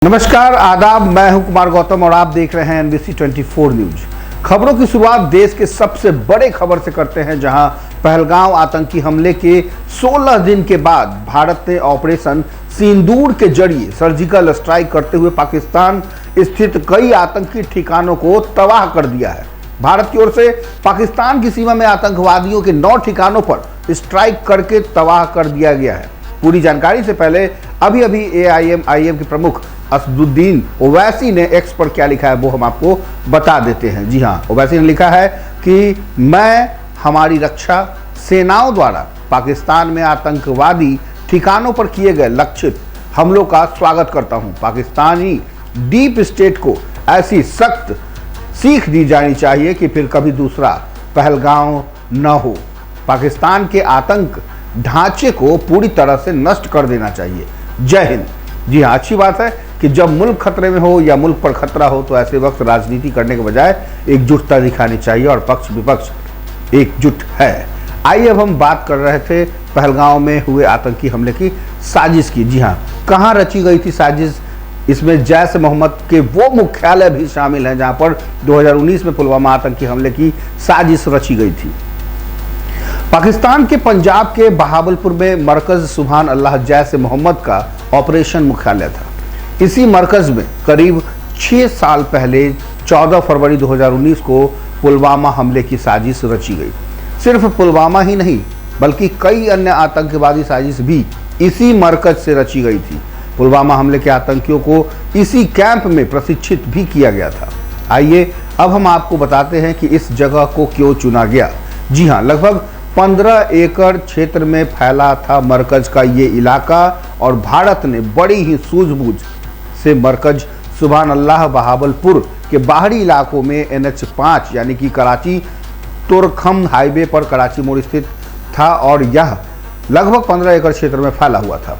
नमस्कार, आदाब। मैं हूं कुमार गौतम और आप देख रहे हैं एनबीसी 24 न्यूज। खबरों की शुरुआत देश के सबसे बड़े खबर से करते हैं, जहां पहलगाम आतंकी हमले के 16 दिन के बाद भारत ने ऑपरेशन सिंदूर के जरिए सर्जिकल स्ट्राइक करते हुए पाकिस्तान स्थित कई आतंकी ठिकानों को तबाह कर दिया है। भारत की ओर से पाकिस्तान की सीमा में आतंकवादियों के 9 ठिकानों पर स्ट्राइक करके तबाह कर दिया गया है। पूरी जानकारी से पहले अभी AIM के प्रमुख असदुद्दीन ओवैसी ने एक्स पर क्या लिखा है वो हम आपको बता देते हैं। जी हाँ, ओवैसी ने लिखा है कि मैं हमारी रक्षा सेनाओं द्वारा पाकिस्तान में आतंकवादी ठिकानों पर किए गए लक्षित हमलों का स्वागत करता हूं। पाकिस्तानी डीप स्टेट को ऐसी सख्त सीख दी जानी चाहिए कि फिर कभी दूसरा पहलगाम न हो। पाकिस्तान के आतंक ढांचे को पूरी तरह से नष्ट कर देना चाहिए। जय हिंद। जी हाँ, अच्छी बात है कि जब मुल्क खतरे में हो या मुल्क पर खतरा हो तो ऐसे वक्त राजनीति करने के बजाय एकजुटता दिखानी चाहिए और पक्ष विपक्ष एकजुट है। आइए अब हम बात कर रहे थे पहलगाम में हुए आतंकी हमले की साजिश की। जी हाँ, कहाँ रची गई थी साजिश? इसमें जैश मोहम्मद के वो मुख्यालय भी शामिल हैं जहाँ पर 2019 में पुलवामा आतंकी हमले की साजिश रची गई थी। पाकिस्तान के पंजाब के बहावलपुर में मरकज सुभान अल्लाह जैश मोहम्मद का ऑपरेशन मुख्यालय था। इसी मरकज में करीब 6 साल पहले 14 फरवरी 2019 को पुलवामा हमले की साजिश रची गई। सिर्फ पुलवामा ही नहीं बल्कि कई अन्य आतंकवादी साजिश भी इसी मरकज से रची गई थी। पुलवामा हमले के आतंकियों को इसी कैंप में प्रशिक्षित भी किया गया था। आइए अब हम आपको बताते हैं कि इस जगह को क्यों चुना गया। जी हाँ, लगभग 15 एकड़ क्षेत्र में फैला था मरकज का ये इलाका और भारत ने बड़ी ही सूझबूझ से मरकज सुभान अल्लाह बहावलपुर के बाहरी इलाकों में NH5 यानी कि कराची तोरखम हाईवे पर कराची मोड़ स्थित था और यह लगभग 15 एकड़ क्षेत्र में फैला हुआ था।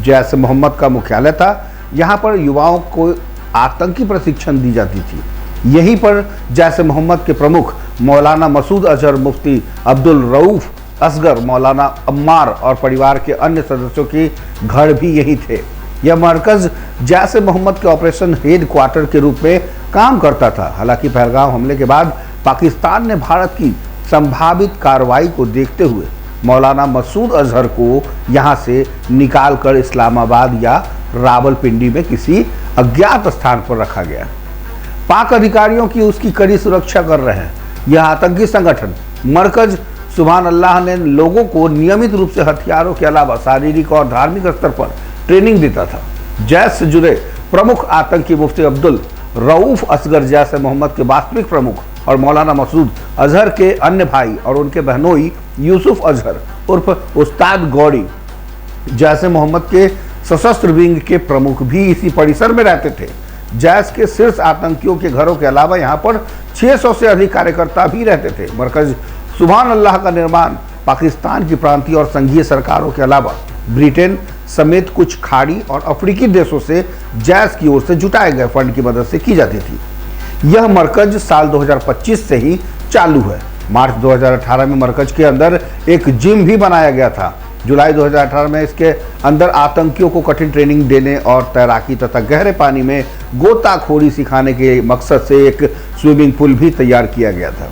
जैश मोहम्मद का मुख्यालय था। यहाँ पर युवाओं को आतंकी प्रशिक्षण दी जाती थी। यहीं पर जैश मोहम्मद के प्रमुख मौलाना मसूद अजहर, मुफ्ती अब्दुल रऊफ असगर, मौलाना अम्मार और परिवार के अन्य सदस्यों के घर भी यही थे। यह मरकज जैश मोहम्मद के ऑपरेशन हेड क्वार्टर के रूप में काम करता था। हालांकि पहलगाम हमले के बाद पाकिस्तान ने भारत की संभावित कार्रवाई को देखते हुए मौलाना मसूद अजहर को यहाँ से निकालकर इस्लामाबाद या रावलपिंडी में किसी अज्ञात स्थान पर रखा गया। पाक अधिकारियों की उसकी कड़ी सुरक्षा कर रहे हैं। यह आतंकी संगठन मरकज सुभान अल्लाह ने लोगों को नियमित रूप से हथियारों के अलावा शारीरिक और धार्मिक स्तर पर ट्रेनिंग देता था। जैश से जुड़े प्रमुख आतंकी मुफ्ती अब्दुल रऊफ असगर जैश मोहम्मद के वास्तविक प्रमुख और मौलाना मसूद अजहर के अन्य भाई और उनके बहनोई यूसुफ अजहर उर्फ उस्ताद गौरी जैश मोहम्मद के सशस्त्र विंग के प्रमुख भी इसी परिसर में रहते थे। जैश के शीर्ष आतंकियों के घरों के अलावा यहाँ पर 600 से अधिक कार्यकर्ता भी रहते थे। मरकज सुभान अल्लाह का निर्माण पाकिस्तान की प्रांतीय और संघीय सरकारों के अलावा ब्रिटेन समेत कुछ खाड़ी और अफ्रीकी देशों से जैश की ओर से जुटाए गए फंड की मदद से की जाती थी। यह मरकज साल 2025 से ही चालू है। मार्च 2018 में मरकज के अंदर एक जिम भी बनाया गया था। जुलाई 2018 में इसके अंदर आतंकियों को कठिन ट्रेनिंग देने और तैराकी तथा गहरे पानी में गोताखोरी सिखाने के मकसद से एक स्विमिंग पूल भी तैयार किया गया था।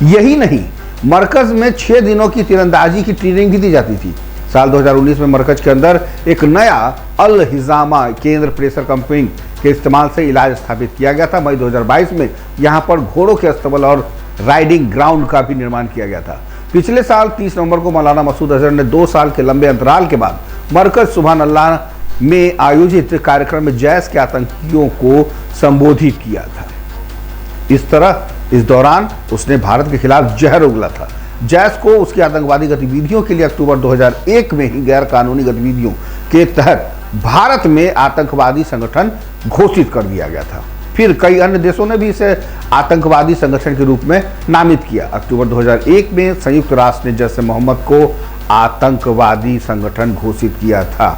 यही नहीं, मरकज में 6 दिनों की तीरंदाजी की ट्रेनिंग भी दी जाती थी। साल 2019 में मरकज के अंदर एक नया अल हिजामा केंद्र प्रेशर पंपिंग के इस्तेमाल से इलाज स्थापित किया गया था। मई 2022 में यहाँ पर घोड़ों के अस्तबल और राइडिंग ग्राउंड का भी निर्माण किया गया था। पिछले साल 30 नवंबर को मौलाना मसूद अजहर ने 2 साल के लंबे अंतराल के बाद मरकज सुभान अल्लाह में आयोजित कार्यक्रम में जैश के आतंकियों को संबोधित किया था। इस तरह इस दौरान उसने भारत के खिलाफ जहर उगला था। जैश को उसकी आतंकवादी गतिविधियों के लिए अक्टूबर 2001 में ही गैर कानूनी गतिविधियों के तहत भारत में आतंकवादी संगठन घोषित कर दिया गया था। फिर कई अन्य देशों ने भी इसे आतंकवादी संगठन के रूप में नामित किया। अक्टूबर 2001 में संयुक्त राष्ट्र ने जैश मोहम्मद को आतंकवादी संगठन घोषित किया था।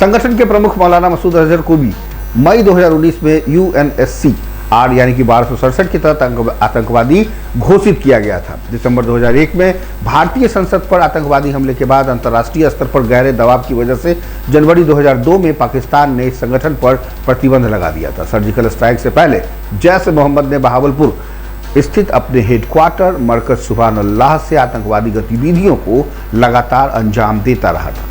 संगठन के प्रमुख मौलाना मसूद अजहर को भी मई 2019 में UNSC आर यानी कि 1267 के तहत आतंकवादी घोषित किया गया था। दिसंबर 2001 में भारतीय संसद पर आतंकवादी हमले के बाद अंतर्राष्ट्रीय स्तर पर गहरे दबाव की वजह से जनवरी 2002 में पाकिस्तान ने इस संगठन पर प्रतिबंध लगा दिया था। सर्जिकल स्ट्राइक से पहले जैश ए मोहम्मद ने बहावलपुर स्थित अपने हेडक्वार्टर मरकज सुभान अल्लाह से आतंकवादी गतिविधियों को लगातार अंजाम देता रहा था।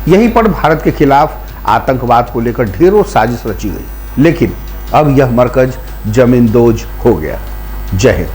यहीं पर भारत के खिलाफ आतंकवाद को लेकर ढेरों साजिश रची गई, लेकिन अब यह मरकज जमींदोज हो गया। जय हिंद।